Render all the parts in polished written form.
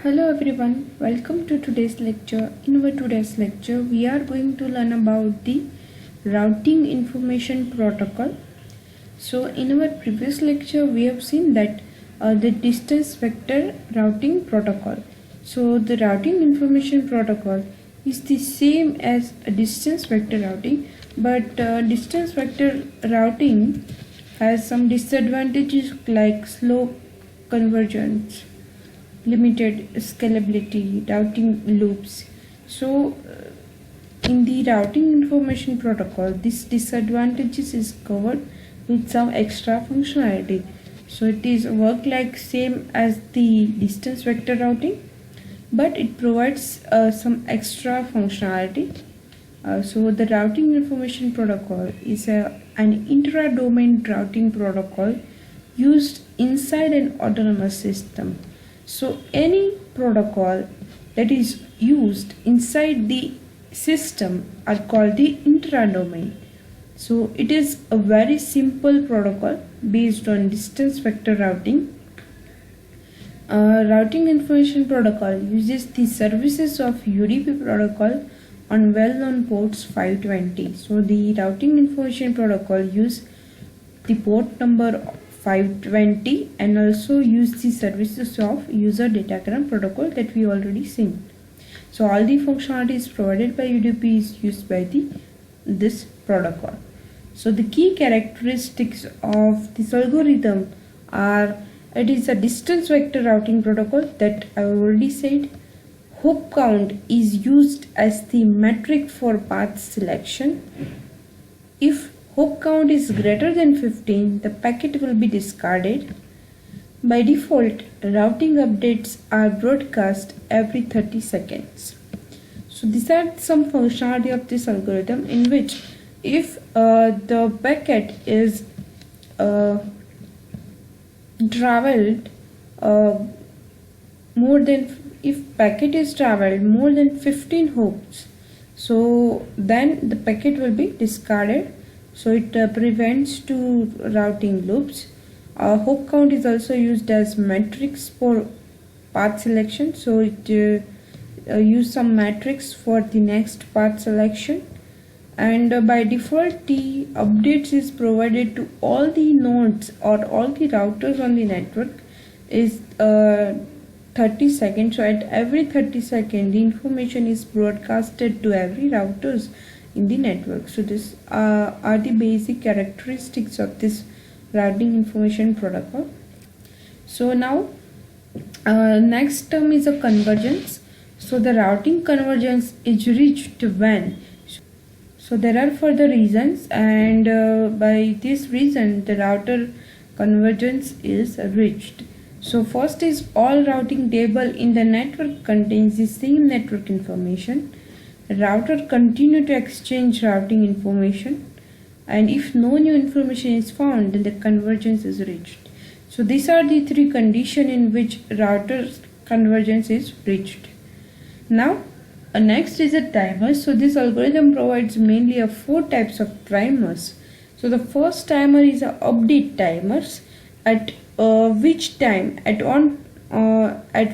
Hello everyone, welcome to today's lecture. In our today's lecture, we are going to learn about the routing information protocol. So in our previous lecture, we have seen that the distance vector routing protocol. So the routing information protocol is the same as a distance vector routing, but distance vector routing has some disadvantages like slow convergence, limited scalability, routing loops. So in the routing information protocol, this disadvantages is covered with some extra functionality. So it is work like same as the distance vector routing, but it provides some extra functionality. So the routing information protocol is an intra-domain routing protocol used inside an autonomous system. So any protocol that is used inside the system are called the intra-domain. So it is a very simple protocol based on distance vector routing. Routing information protocol uses the services of UDP protocol on well-known ports 520. So the routing information protocol use the port number 520 and also use the services of user datagram protocol that we already seen. So all the functionality is provided by UDP is used by this protocol. So the key characteristics of this algorithm are: it is a distance vector routing protocol that I already said. Hop count is used as the metric for path selection. If hop count is greater than 15, the packet will be discarded. By default, routing updates are broadcast every 30 seconds. So these are some functionality of this algorithm, in which if the packet is traveled more than 15 hops, so then the packet will be discarded. So it prevents two routing loops. Hop count is also used as metrics for path selection. So it use some metrics for the next path selection. And by default, the updates is provided to all the nodes or all the routers on the network is 30 seconds. So at every 30 seconds, the information is broadcasted to every routers in the network. So this are the basic characteristics of this routing information protocol. So now next term is a convergence. So the routing convergence is reached when, so there are further reasons, and by this reason the router convergence is reached. So first is all routing table in the network contains the same network information. Router continue to exchange routing information, and if no new information is found, then the convergence is reached. So these are the three conditions in which router convergence is reached. Now next is a timer. So this algorithm provides mainly four types of timers. So the first timer is a update timers. At which time, at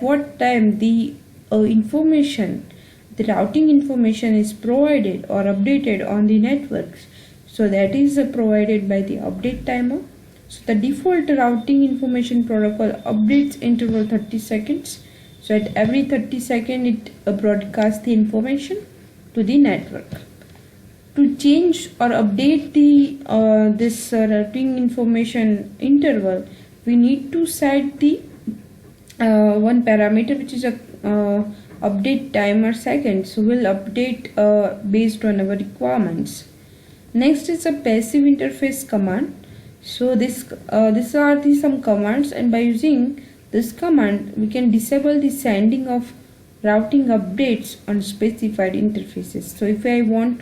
what time the information, the routing information is provided or updated on the networks. So that is provided by the update timer. So the default routing information protocol updates interval 30 seconds. So at every 30 seconds it broadcasts the information to the network. To change or update the this routing information interval, we need to set the one parameter, which is a update timer second. So we'll update based on our requirements. Next is a passive interface command. So these are some commands, and by using this command we can disable the sending of routing updates on specified interfaces. So if I want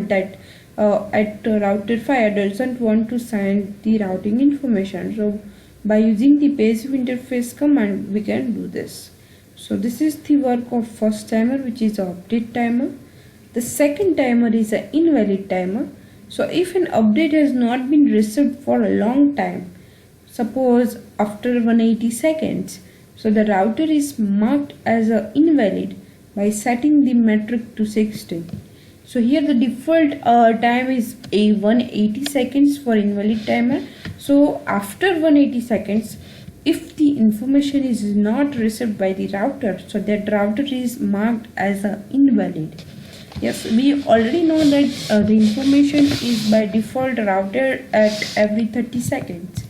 that at router 5 doesn't want to send the routing information, so by using the passive interface command we can do this. So this is the work of first timer, which is an update timer. The second timer is an invalid timer. So if an update has not been received for a long time, suppose after 180 seconds, So the router is marked as a invalid by setting the metric to 60. So here the default time is a 180 seconds for invalid timer. So after 180 seconds, if the information is not received by the router, so that router is marked as a invalid. Yes, we already know that the information is by default routed at every 30 seconds,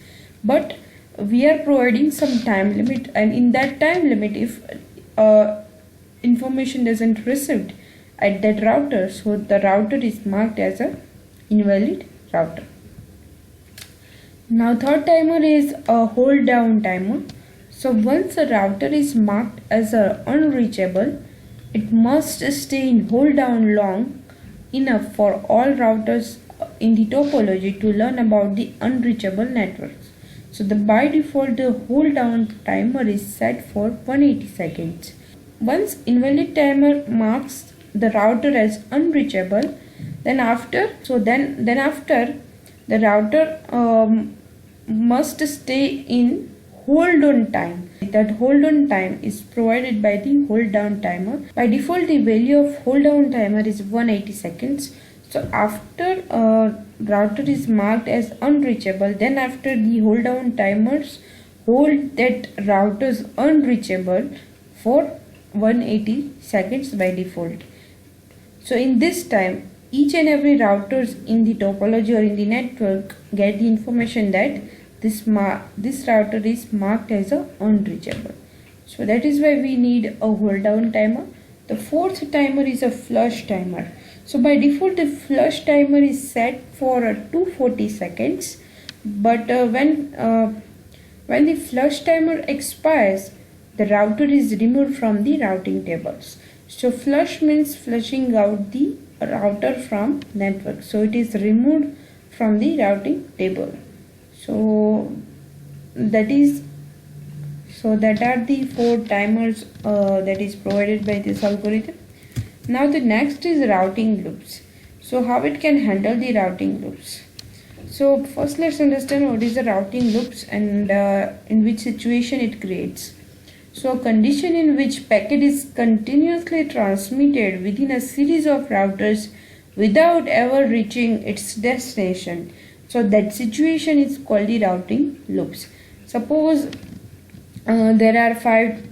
but we are providing some time limit, and in that time limit, if information doesn't received at that router, so the router is marked as a invalid router. Now third timer is a hold down timer. So once a router is marked as a unreachable, it must stay in hold down long enough for all routers in the topology to learn about the unreachable networks. So the by default the hold down timer is set for 180 seconds. Once invalid timer marks the router as unreachable, then after the router must stay in hold on time. That hold on time is provided by the hold down timer. By default the value of hold down timer is 180 seconds. So after router is marked as unreachable, then after the hold down timers hold that routers unreachable for 180 seconds by default. So in this time, each and every routers in the topology or in the network get the information that this router is marked as a unreachable. So that is why we need a hold down timer. The fourth timer is a flush timer. So by default the flush timer is set for 240 seconds, but when the flush timer expires, the router is removed from the routing tables. So flush means flushing out the router from network. So it is removed from the routing table. So that are the four timers that is provided by this algorithm. Now the next is routing loops. So how it can handle the routing loops. So first let's understand what is the routing loops and in which situation it creates. So a condition in which packet is continuously transmitted within a series of routers without ever reaching its destination. So that situation is called the routing loops. Suppose there are 5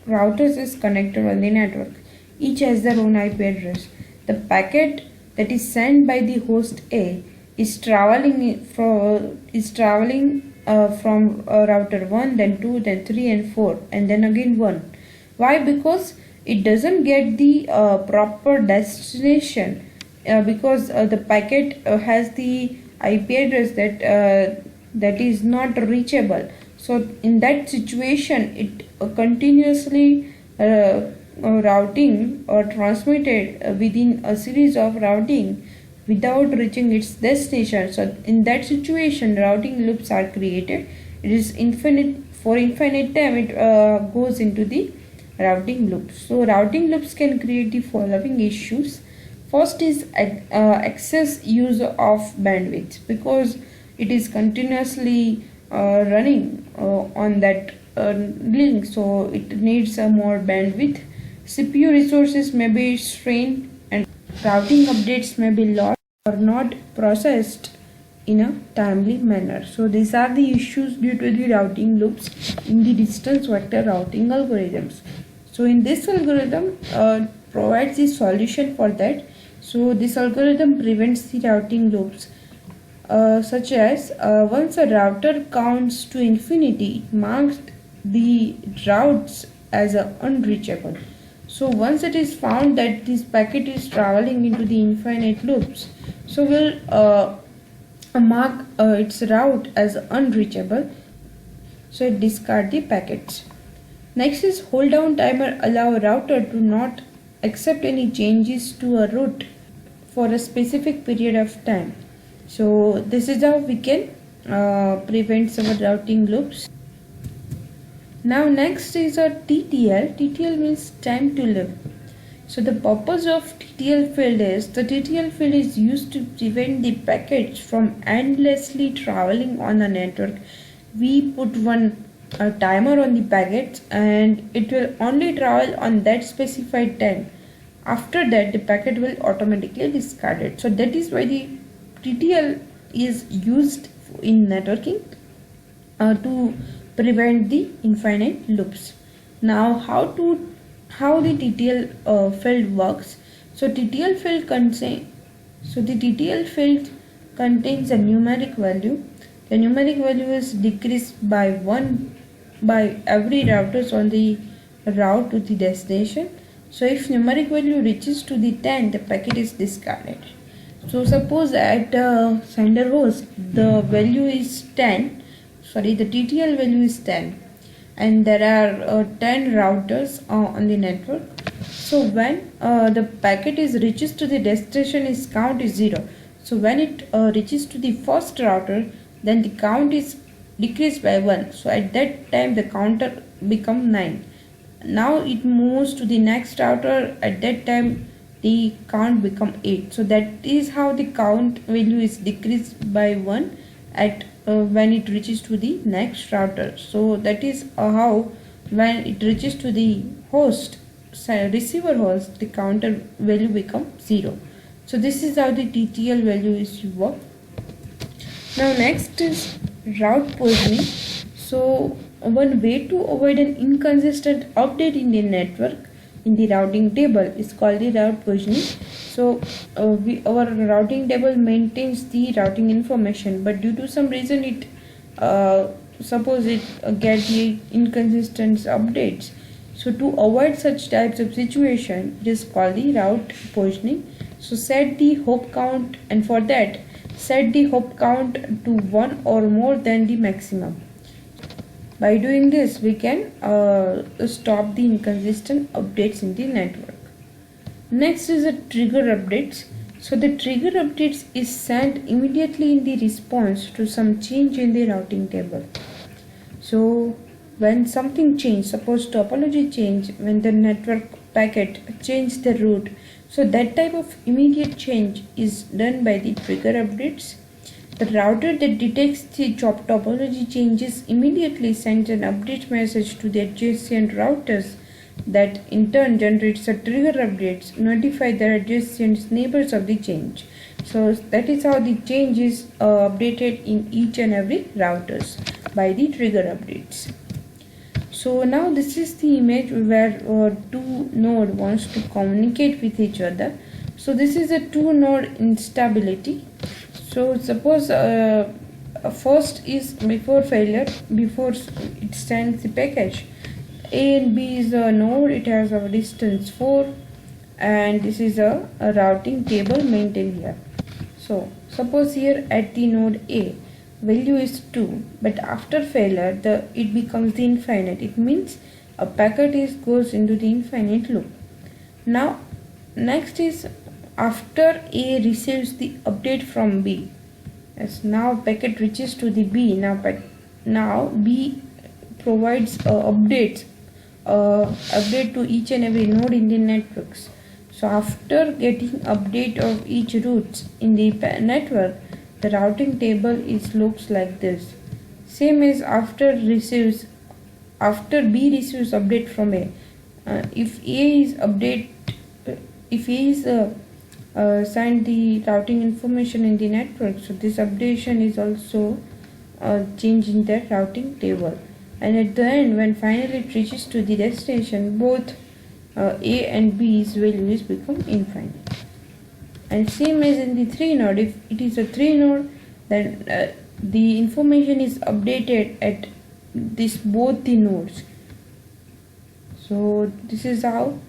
routers is connected on the network. Each has their own IP address. The packet that is sent by the host A is traveling from router 1, then 2, then 3 and 4, and then again 1. Why? Because it doesn't get the proper destination because the packet has the IP address that is not reachable. So in that situation, it continuously routing or transmitted within a series of routing without reaching its destination. So in that situation, routing loops are created. It is infinite. For infinite time it goes into the routing loops. So routing loops can create the following issues. First is excess use of bandwidth, because it is continuously running on that link, so it needs more bandwidth. CPU resources may be strained and routing updates may be lost or not processed in a timely manner. So these are the issues due to the routing loops in the distance vector routing algorithms. So in this algorithm provides the solution for that. So this algorithm prevents the routing loops such as once a router counts to infinity, it marks the routes as unreachable. So once it is found that this packet is traveling into the infinite loops, so we'll mark its route as unreachable, so it discard the packets. Next is hold down timer allow a router to not accept any changes to a route for a specific period of time. So this is how we can prevent our routing loops. Now next is a TTL. TTL means time to live. So the purpose of TTL field is, the TTL field is used to prevent the packets from endlessly traveling on a network. We put one a timer on the packets, and it will only travel on that specified time. After that, the packet will automatically discard it. So that is why the TTL is used in networking to prevent the infinite loops. Now, how the TTL field works? So TTL field contains a numeric value. The numeric value is decreased by 1 by every routers on the route to the destination. So if numeric value reaches to the 10, the packet is discarded. So suppose at sender host the value is 10, the TTL value is 10, and there are 10 routers on the network. So when the packet is reaches to the destination, its count is 0. So when it reaches to the first router, then the count is decreased by 1. So at that time the counter becomes 9. Now it moves to the next router. At that time the count become 8. So that is how the count value is decreased by 1 at when it reaches to the next router. So that is how when it reaches to the host, receiver host, the counter value becomes 0. So this is how the TTL value is work. Now next is route poisoning. So one way to avoid an inconsistent update in the network in the routing table is called the route poisoning. So our routing table maintains the routing information, but due to some reason it suppose it get the inconsistent updates. So to avoid such types of situation, it is called the route poisoning. So set the hop count, and for that set the hop count to 1 or more than the maximum. By doing this, we can stop the inconsistent updates in the network. Next is the trigger updates. So the trigger updates is sent immediately in the response to some change in the routing table. So when something change, suppose topology change, when the network packet change the route, so that type of immediate change is done by the trigger updates. The router that detects the topology changes immediately sends an update message to the adjacent routers that in turn generates a trigger updates, notify the adjacent neighbors of the change. So that is how the change is updated in each and every routers by the trigger updates. So now this is the image where two node wants to communicate with each other. So this is a two node instability. So suppose first is before failure, before it sends the package, A and B is a node, it has a distance 4, and this is a routing table maintained here. So suppose here at the node A value is 2, but after failure it becomes the infinite. It means a packet goes into the infinite loop. Now next is after A receives the update from B. As now packet reaches to the B. Now B provides update to each and every node in the networks. So after getting update of each routes in the network, the routing table looks like this. Same as after B receives update from A. If A is send the routing information in the network, so this updation is also change in the routing table. And at the end, when finally it reaches to the destination, both A and B's values become infinite. And same as in the 3 node, if it is a 3 node, then the information is updated at both the nodes. So this is how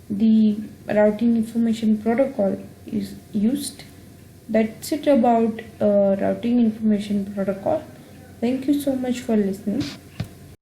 the routing information protocol is used. That's it about routing information protocol. Thank you so much for listening.